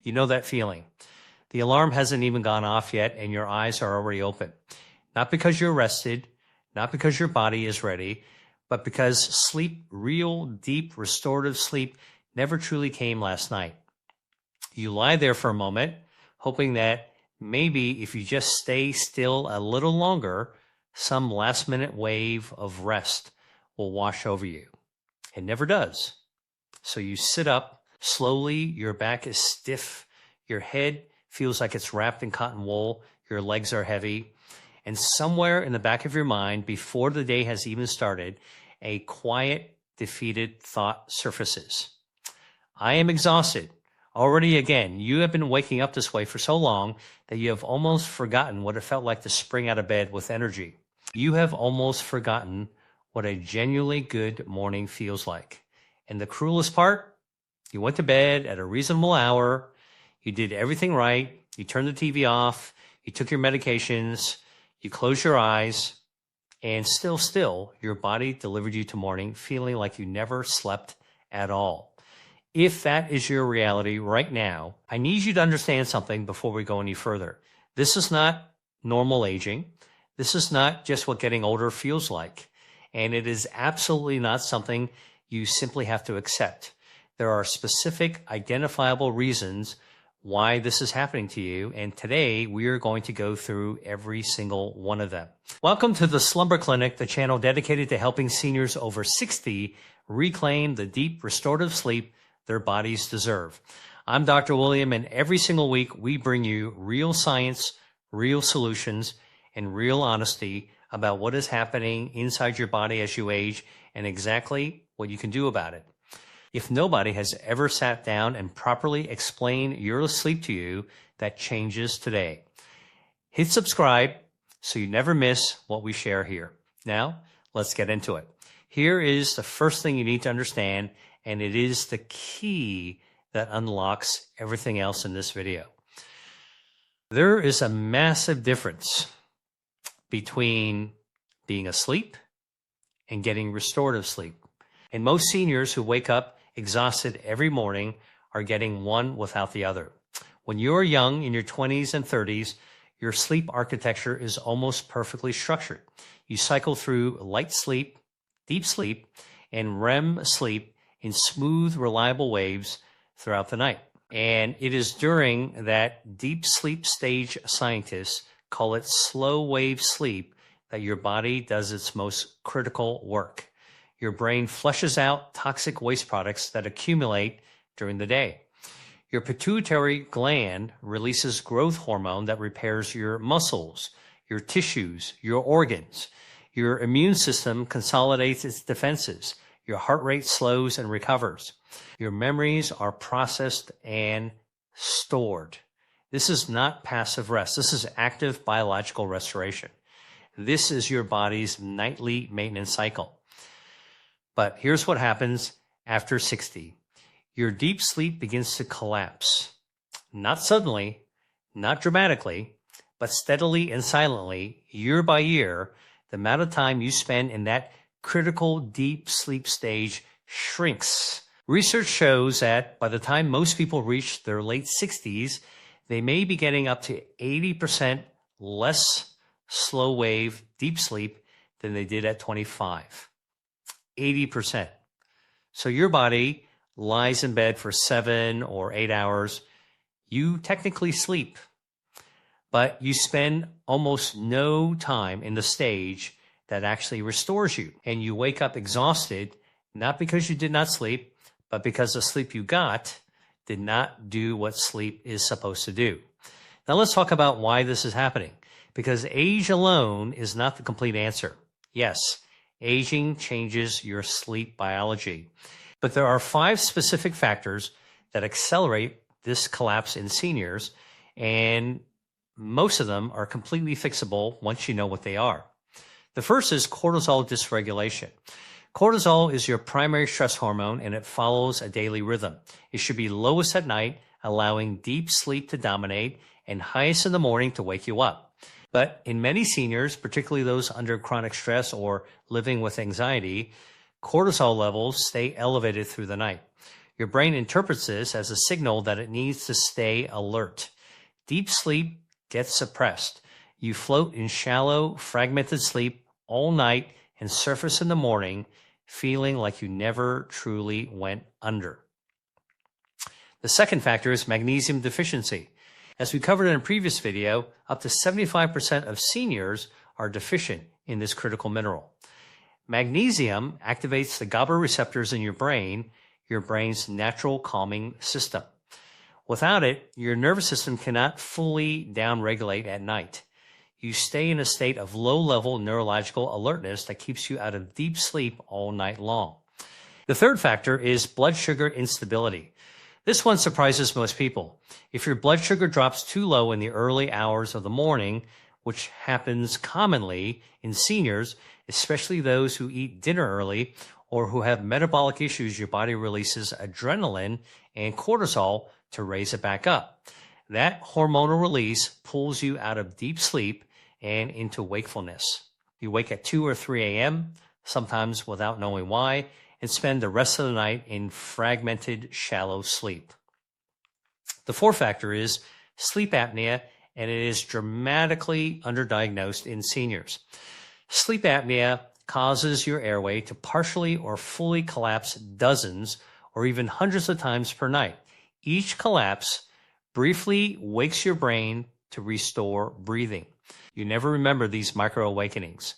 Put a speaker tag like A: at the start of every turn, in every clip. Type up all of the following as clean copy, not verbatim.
A: You know that feeling. The alarm hasn't even gone off yet and your eyes are already open. Not because you're rested, not because your body is ready, but because sleep, real, deep, restorative sleep, never truly came last night. You lie there for a moment, hoping that maybe if you just stay still a little longer, some last-minute wave of rest will wash over you. It never does. So you sit up slowly, your back is stiff, your head feels like it's wrapped in cotton wool, your legs are heavy, and somewhere in the back of your mind, before the day has even started, a quiet, defeated thought surfaces. I am exhausted. Already again, you have been waking up this way for so long that you have almost forgotten what it felt like to spring out of bed with energy. You have almost forgotten what a genuinely good morning feels like. And the cruelest part, you went to bed at a reasonable hour, you did everything right, you turned the TV off, you took your medications, you closed your eyes, and still, your body delivered you to morning feeling like you never slept at all. If that is your reality right now, I need you to understand something before we go any further. This is not normal aging. This is not just what getting older feels like. And it is absolutely not something you simply have to accept. There are specific, identifiable reasons why this is happening to you, and today we are going to go through every single one of them. Welcome to the Slumber Clinic, the channel dedicated to helping seniors over 60 reclaim the deep, restorative sleep their bodies deserve. I'm Dr. William, and every single week we bring you real science, real solutions, and real honesty about what is happening inside your body as you age and exactly what you can do about it. If nobody has ever sat down and properly explained your sleep to you, that changes today. Hit subscribe so you never miss what we share here. Now, let's get into it. Here is the first thing you need to understand, and it is the key that unlocks everything else in this video. There is a massive difference between being asleep and getting restorative sleep. And most seniors who wake up exhausted every morning are getting one without the other. When you're young, in your 20s and 30s, your sleep architecture is almost perfectly structured. You cycle through light sleep, deep sleep, and REM sleep in smooth, reliable waves throughout the night. And it is during that deep sleep stage scientists call it slow wave sleep that your body does its most critical work. Your brain flushes out toxic waste products that accumulate during the day. Your pituitary gland releases growth hormone that repairs your muscles, your tissues, your organs. Your immune system consolidates its defenses. Your heart rate slows and recovers. Your memories are processed and stored. This is not passive rest. This is active biological restoration. This is your body's nightly maintenance cycle. But here's what happens after 60. Your deep sleep begins to collapse. Not suddenly, not dramatically, but steadily and silently, year by year, the amount of time you spend in that critical deep sleep stage shrinks. Research shows that by the time most people reach their late 60s, they may be getting up to 80% less slow wave deep sleep than they did at 25. 80%. So your body lies in bed for 7 or 8 hours. You technically sleep, but you spend almost no time in the stage that actually restores you. And you wake up exhausted, not because you did not sleep, but because the sleep you got did not do what sleep is supposed to do. Now let's talk about why this is happening, because age alone is not the complete answer. Yes, aging changes your sleep biology, but there are 5 specific factors that accelerate this collapse in seniors, and most of them are completely fixable once you know what they are. The first is cortisol dysregulation. Cortisol is your primary stress hormone, and it follows a daily rhythm. It should be lowest at night, allowing deep sleep to dominate, and highest in the morning to wake you up. But in many seniors, particularly those under chronic stress or living with anxiety, cortisol levels stay elevated through the night. Your brain interprets this as a signal that it needs to stay alert. Deep sleep gets suppressed. You float in shallow, fragmented sleep all night and surface in the morning, feeling like you never truly went under. The second factor is magnesium deficiency. As we covered in a previous video, up to 75% of seniors are deficient in this critical mineral. Magnesium activates the GABA receptors in your brain's natural calming system. Without it, your nervous system cannot fully downregulate at night. You stay in a state of low-level neurological alertness that keeps you out of deep sleep all night long. The third factor is blood sugar instability. This one surprises most people. If your blood sugar drops too low in the early hours of the morning, which happens commonly in seniors, especially those who eat dinner early or who have metabolic issues, your body releases adrenaline and cortisol to raise it back up. That hormonal release pulls you out of deep sleep and into wakefulness. You wake at 2 or 3 a.m., sometimes without knowing why, and spend the rest of the night in fragmented, shallow sleep. The fourth factor is sleep apnea, and it is dramatically underdiagnosed in seniors. Sleep apnea causes your airway to partially or fully collapse dozens or even hundreds of times per night. Each collapse briefly wakes your brain to restore breathing. You never remember these micro-awakenings,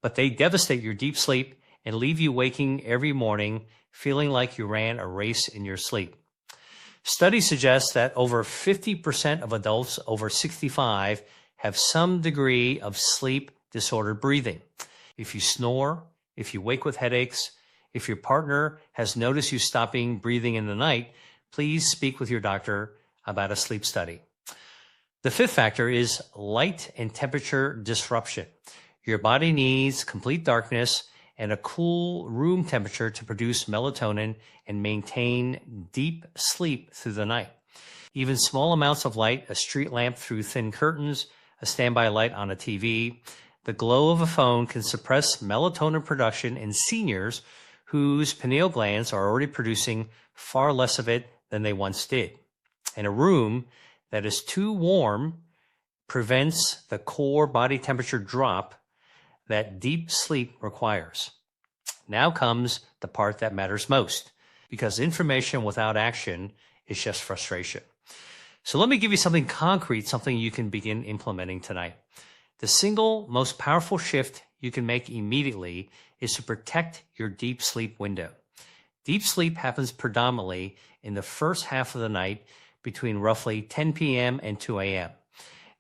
A: but they devastate your deep sleep and leave you waking every morning feeling like you ran a race in your sleep. Studies suggest that over 50% of adults over 65 have some degree of sleep-disordered breathing. If you snore, if you wake with headaches, if your partner has noticed you stopping breathing in the night, please speak with your doctor about a sleep study. The fifth factor is light and temperature disruption. Your body needs complete darkness and a cool room temperature to produce melatonin and maintain deep sleep through the night. Even small amounts of light, a street lamp through thin curtains, a standby light on a TV, the glow of a phone can suppress melatonin production in seniors whose pineal glands are already producing far less of it than they once did. And a room that is too warm prevents the core body temperature drop that deep sleep requires. Now comes the part that matters most, because information without action is just frustration. So let me give you something concrete, something you can begin implementing tonight. The single most powerful shift you can make immediately is to protect your deep sleep window. Deep sleep happens predominantly in the first half of the night between roughly 10 p.m. and 2 a.m.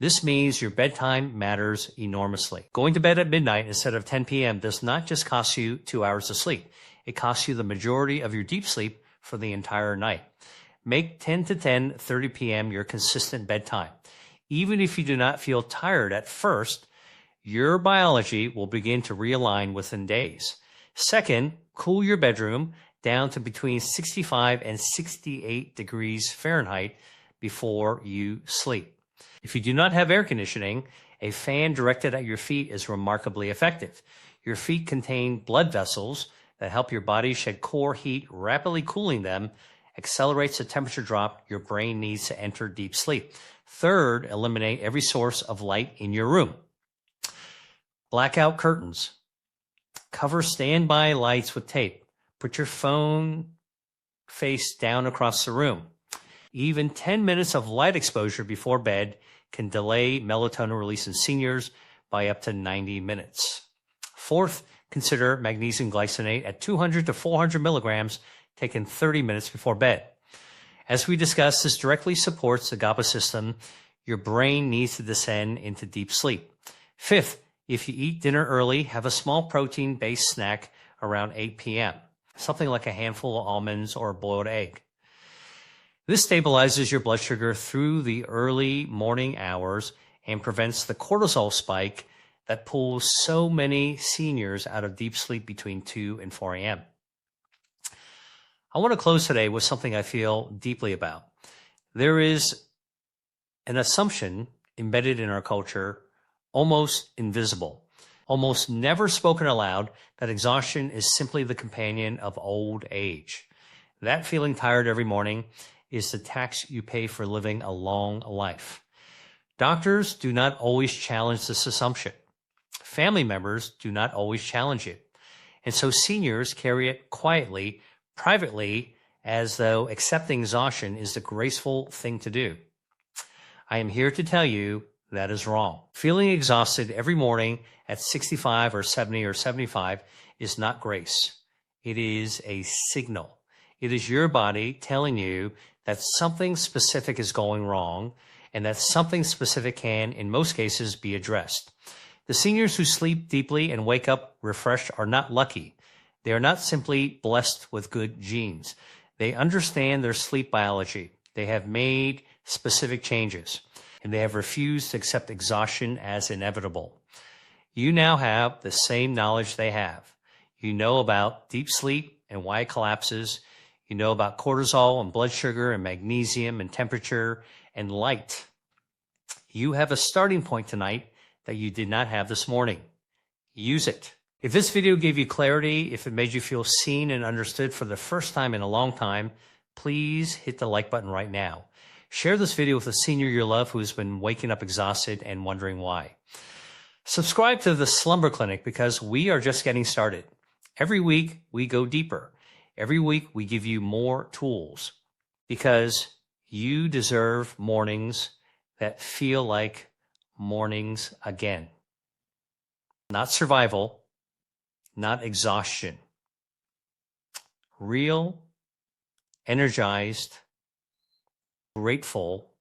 A: This means your bedtime matters enormously. Going to bed at midnight instead of 10 p.m. does not just cost you 2 hours of sleep. It costs you the majority of your deep sleep for the entire night. Make 10 to 10:30 p.m. your consistent bedtime. Even if you do not feel tired at first, your biology will begin to realign within days. Second, cool your bedroom down to between 65 and 68 degrees Fahrenheit before you sleep. If you do not have air conditioning, a fan directed at your feet is remarkably effective. Your feet contain blood vessels that help your body shed core heat, rapidly cooling them, accelerates the temperature drop your brain needs to enter deep sleep. Third, eliminate every source of light in your room. Blackout curtains. Cover standby lights with tape. Put your phone face down across the room. Even 10 minutes of light exposure before bed can delay melatonin release in seniors by up to 90 minutes. Fourth, consider magnesium glycinate at 200 to 400 milligrams taken 30 minutes before bed. As we discussed, this directly supports the GABA system your brain needs to descend into deep sleep. Fifth, if you eat dinner early, have a small protein-based snack around 8 p.m., something like a handful of almonds or a boiled egg. This stabilizes your blood sugar through the early morning hours and prevents the cortisol spike that pulls so many seniors out of deep sleep between 2 and 4 a.m. I want to close today with something I feel deeply about. There is an assumption embedded in our culture, almost invisible, almost never spoken aloud, that exhaustion is simply the companion of old age. That feeling tired every morning is the tax you pay for living a long life. Doctors do not always challenge this assumption. Family members do not always challenge it. And so seniors carry it quietly, privately, as though accepting exhaustion is the graceful thing to do. I am here to tell you that is wrong. Feeling exhausted every morning at 65 or 70 or 75 is not grace. It is a signal. It is your body telling you that something specific is going wrong and that something specific can, in most cases, be addressed. The seniors who sleep deeply and wake up refreshed are not lucky. They are not simply blessed with good genes. They understand their sleep biology. They have made specific changes, and they have refused to accept exhaustion as inevitable. You now have the same knowledge they have. You know about deep sleep and why it collapses. You know about cortisol and blood sugar and magnesium and temperature and light. You have a starting point tonight that you did not have this morning. Use it. If this video gave you clarity, if it made you feel seen and understood for the first time in a long time, please hit the like button right now. Share this video with a senior you love who has been waking up exhausted and wondering why. Subscribe to the Slumber Clinic because we are just getting started. Every week, we go deeper. Every week, we give you more tools because you deserve mornings that feel like mornings again. Not survival, not exhaustion. Real, energized, grateful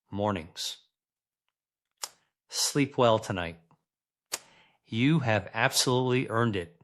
A: mornings. Sleep well tonight. You have absolutely earned it.